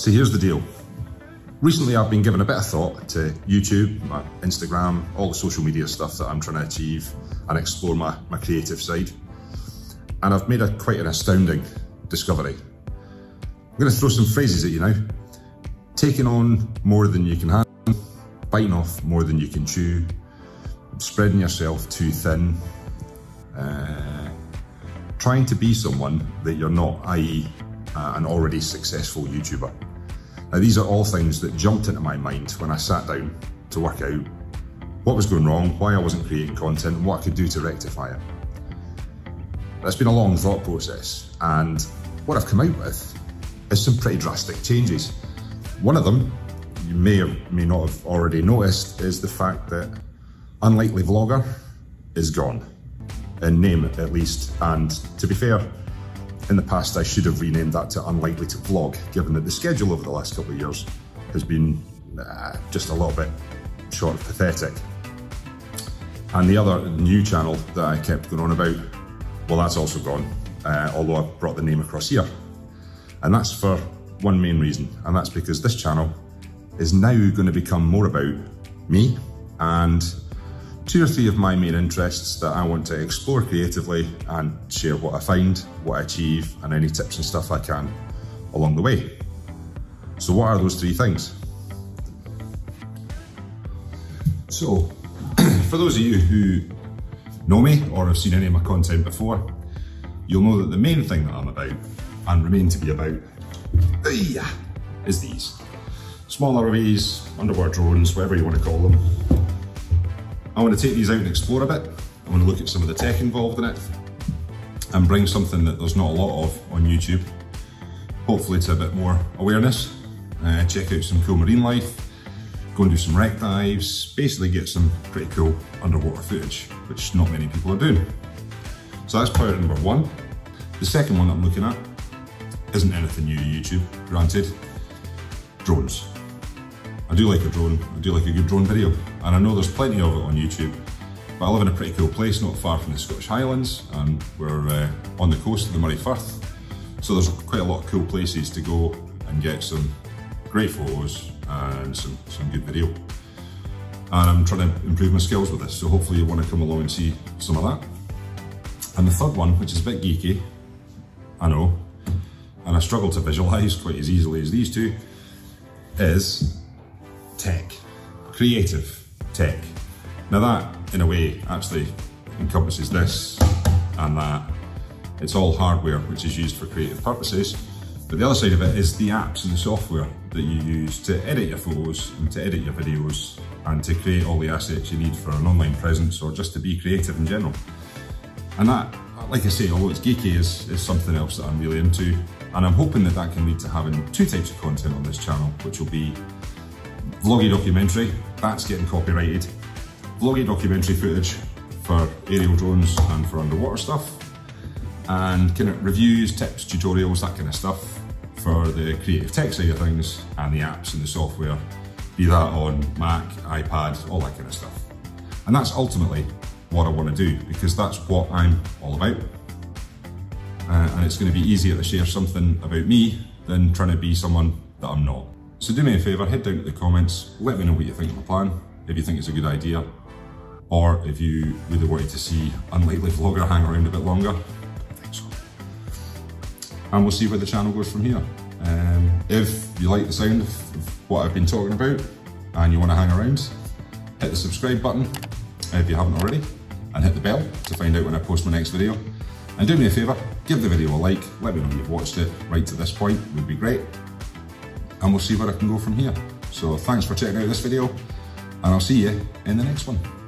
So here's the deal. Recently I've been giving a bit of thought to YouTube, my Instagram, all the social media stuff that I'm trying to achieve and explore my creative side. And I've made quite an astounding discovery. I'm going to throw some phrases at you now. Taking on more than you can handle, biting off more than you can chew, spreading yourself too thin, trying to be someone that you're not, i.e. An already successful YouTuber. Now these are all things that jumped into my mind when I sat down to work out what was going wrong, why I wasn't creating content, and what I could do to rectify it. It's been a long thought process, and what I've come out with is some pretty drastic changes. One of them, you may or may not have already noticed, is the fact that Unlikely Vlogger is gone, in name at least, and to be fair, in the past I should have renamed that to Unlikely to Vlog, given that the schedule over the last couple of years has been just a little bit short of pathetic. And the other new channel that I kept going on about, well, that's also gone, although I've brought the name across here. And that's for one main reason, and that's because this channel is now going to become more about me and 2 or 3 of my main interests that I want to explore creatively and share what I find, what I achieve, and any tips and stuff I can along the way. So what are those 3 things? So, for those of you who know me or have seen any of my content before, you'll know that the main thing that I'm about, and remain to be about, is these. Small ROVs, underwater drones, whatever you want to call them. I want to take these out and explore a bit. I want to look at some of the tech involved in it and bring something that there's not a lot of on YouTube, hopefully to a bit more awareness. Check out some cool marine life, go and do some wreck dives, basically get some pretty cool underwater footage, which not many people are doing. So that's priority number 1. The second one I'm looking at isn't anything new to YouTube, granted. Drones. I do like a drone, I do like a good drone video, and I know there's plenty of it on YouTube, but I live in a pretty cool place not far from the Scottish Highlands, and we're on the coast of the Moray Firth, so there's quite a lot of cool places to go and get some great photos and some good video. And I'm trying to improve my skills with this, so hopefully you want to come along and see some of that. And the third one, which is a bit geeky, I know, and I struggle to visualise quite as easily as these two, is tech, creative tech. Now that, in a way, actually encompasses this and that. It's all hardware which is used for creative purposes, but the other side of it is the apps and the software that you use to edit your photos and to edit your videos and to create all the assets you need for an online presence or just to be creative in general. And that, like I say, although it's geeky, is something else that I'm really into, and I'm hoping that that can lead to having 2 types of content on this channel, which will be Vloggydocumentary, that's getting copyrighted, Vloggydocumentary footage for aerial drones and for underwater stuff, and kind of reviews, tips, tutorials, that kind of stuff for the creative tech side of things and the apps and the software, be that on Mac, iPad, all that kind of stuff. And that's ultimately what I want to do, because that's what I'm all about. And it's going to be easier to share something about me than trying to be someone that I'm not. So do me a favour, head down to the comments, let me know what you think of my plan, if you think it's a good idea, or if you really wanted to see Unlikely Vlogger hang around a bit longer. I don't think so. And we'll see where the channel goes from here. If you like the sound of what I've been talking about and you want to hang around, hit the subscribe button if you haven't already, and hit the bell to find out when I post my next video. And do me a favour, give the video a like, let me know you've watched it right to this point, would be great. And we'll see where I can go from here. So thanks for checking out this video, and I'll see you in the next one.